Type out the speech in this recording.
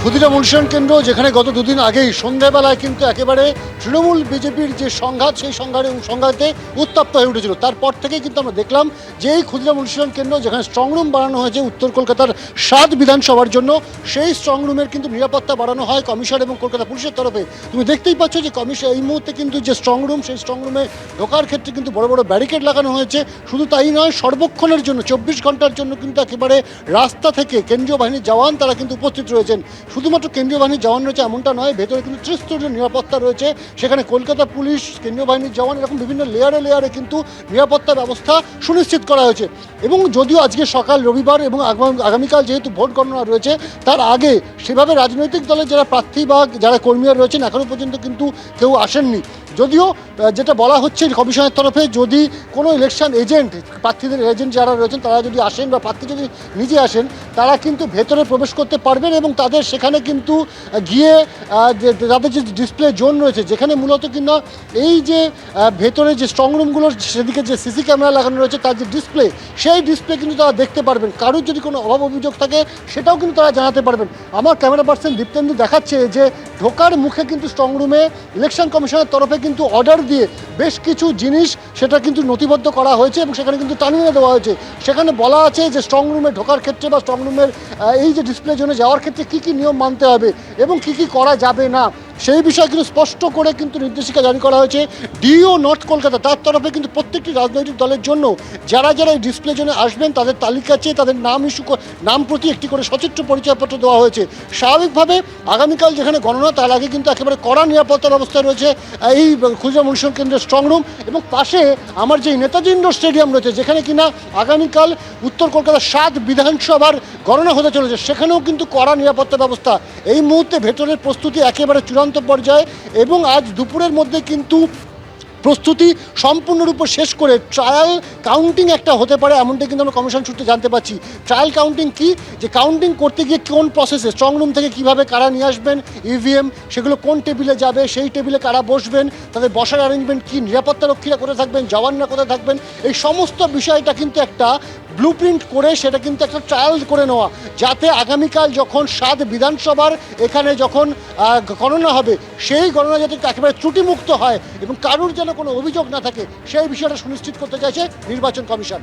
ক্ষুদিরাম অনুশীলন কেন্দ্র, যেখানে গত দুদিন আগেই সন্ধ্যাবেলায় কিন্তু একেবারে তৃণমূল বিজেপির যে সংঘাত, সেই সংঘাতে উত্তপ্ত হয়ে উঠেছিল। তারপর থেকেই কিন্তু আমরা দেখলাম যে এই ক্ষুদিরাম অনুশীলন কেন্দ্র, যেখানে স্ট্রংরুম বানানো হয়েছে উত্তর কলকাতার 7 বিধানসভার জন্য, সেই স্ট্রংরুমের কিন্তু নিরাপত্তা বাড়ানো হয় কমিশন এবং কলকাতা পুলিশের তরফে। তুমি দেখতেই পাচ্ছ যে কমিশন এই মুহূর্তে কিন্তু যে স্ট্রংরুম, সেই স্ট্রংরুমে ঢোকার ক্ষেত্রে কিন্তু বড় বড় ব্যারিকেড লাগানো হয়েছে। শুধু তাই নয়, সর্বক্ষণের জন্য 24 ঘন্টার জন্য কিন্তু একেবারে রাস্তা থেকে কেন্দ্রীয় বাহিনীর জওয়ান তারা কিন্তু উপস্থিত রয়েছেন। শুধুমাত্র কেন্দ্রীয় বাহিনীর জওয়ান রয়েছে এমনটা নয়, ভেতরে কিন্তু ত্রিস্তরীয় নিরাপত্তা রয়েছে। সেখানে কলকাতা পুলিশ, কেন্দ্রীয় বাহিনীর জওয়ান, এরকম বিভিন্ন লেয়ারে কিন্তু নিরাপত্তা ব্যবস্থা সুনিশ্চিত করা হয়েছে। এবং যদিও আজকে সকাল রবিবার এবং আগামীকাল যেহেতু ভোট গণনা রয়েছে, তার আগে সেভাবে রাজনৈতিক দলের যারা প্রার্থী বা যারা কর্মীরা রয়েছেন এখনও পর্যন্ত কিন্তু কেউ আসেননি। যদিও যেটা বলা হচ্ছে কমিশনের তরফে, যদি কোনো ইলেকশন এজেন্ট, প্রার্থীদের এজেন্ট যারা রয়েছেন তারা যদি আসেন বা প্রার্থী যদি নিজে আসেন, তারা কিন্তু ভেতরে প্রবেশ করতে পারবেন এবং তাদের সেখানে কিন্তু গিয়ে তাদের যে ডিসপ্লে জোন রয়েছে, যেখানে মূলত কিনা এই যে ভেতরে যে স্ট্রংরুমগুলোর সেদিকে যে সিসি ক্যামেরা লাগানো রয়েছে, তার যে ডিসপ্লে, সেই ডিসপ্লে কিন্তু তারা দেখতে পারবেন। কারোর যদি কোনো অভাব অভিযোগ থাকে সেটাও কিন্তু তারা জানাতে পারবেন। আমার ক্যামেরা পার্সন দীপ্তেন্দু দেখাচ্ছে যে ঢোকার মুখে কিন্তু স্ট্রংরুমে ইলেকশন কমিশনের তরফে কিন্তু অর্ডার দিয়ে বেশ কিছু জিনিস সেটা কিন্তু নথিবদ্ধ করা হয়েছে এবং সেখানে কিন্তু টানিয়ে দেওয়া হয়েছে। সেখানে বলা আছে যে স্ট্রংরুমে ঢোকার ক্ষেত্রে বা স্ট্রংরুমের এই যে ডিসপ্লে জোনে যাওয়ার ক্ষেত্রে কী কী নিয়ম মানতে হবে এবং কী কী করা যাবে না, সেই বিষয়ে কিন্তু স্পষ্ট করে কিন্তু নির্দেশিকা জারি করা হয়েছে। ডিও নর্থ কলকাতা তার তরফে কিন্তু প্রত্যেকটি রাজনৈতিক দলের জন্য যারা যারা এই ডিসপ্লে জোনে আসবেন তাদের তালিকা চেয়ে তাদের নাম প্রতি একটি করে সচিত্র পরিচয়পত্র দেওয়া হয়েছে। স্বাভাবিকভাবে আগামীকাল যেখানে গণনা, তার আগে কিন্তু একেবারে কড়া নিরাপত্তা ব্যবস্থা রয়েছে এই ক্ষুদিরাম অনুশীলন কেন্দ্রের স্ট্রংরুম। এবং পাশে আমার যে নেতাজি ইন্ডোর স্টেডিয়াম রয়েছে, যেখানে কিনা আগামীকাল উত্তর কলকাতার 7 বিধানসভার গণনা হতে চলেছে, সেখানেও কিন্তু কড়া নিরাপত্তা ব্যবস্থা। এই মুহূর্তে ভেতরের প্রস্তুতি একেবারে চূড়ান্ত পর্যায়ে এবং আজ দুপুরের মধ্যে কিন্তু প্রস্তুতি সম্পূর্ণরূপে শেষ করে ট্রায়াল কাউন্টিং একটা হতে পারে, এমনটাই কিন্তু আমরা কমিশন সূত্রে জানতে পারছি। ট্রায়াল কাউন্টিং কি, যে কাউন্টিং করতে গিয়ে কোন প্রসেসে স্ট্রংরুম থেকে কীভাবে কারা নিয়ে আসবেন ইভিএম, সেগুলো কোন টেবিলে যাবে, সেই টেবিলে কারা বসবেন, তাদের বসার অ্যারেঞ্জমেন্ট কী, নিরাপত্তারক্ষীরা কোথায় থাকবেন, জওয়ানরা কোথায় থাকবেন, এই সমস্ত বিষয়টা কিন্তু একটা ব্লুপ্রিন্ট করে সেটা কিন্তু একটা ট্রায়াল করে নেওয়া, যাতে আগামীকাল যখন 7 বিধানসভার এখানে যখন গণনা হবে, সেই গণনা যাতে একেবারে ত্রুটিমুক্ত হয় এবং কারুর যেন কোনো অভিযোগ না থাকে, সেই বিষয়টা সুনিশ্চিত করতে চাইছে নির্বাচন কমিশন।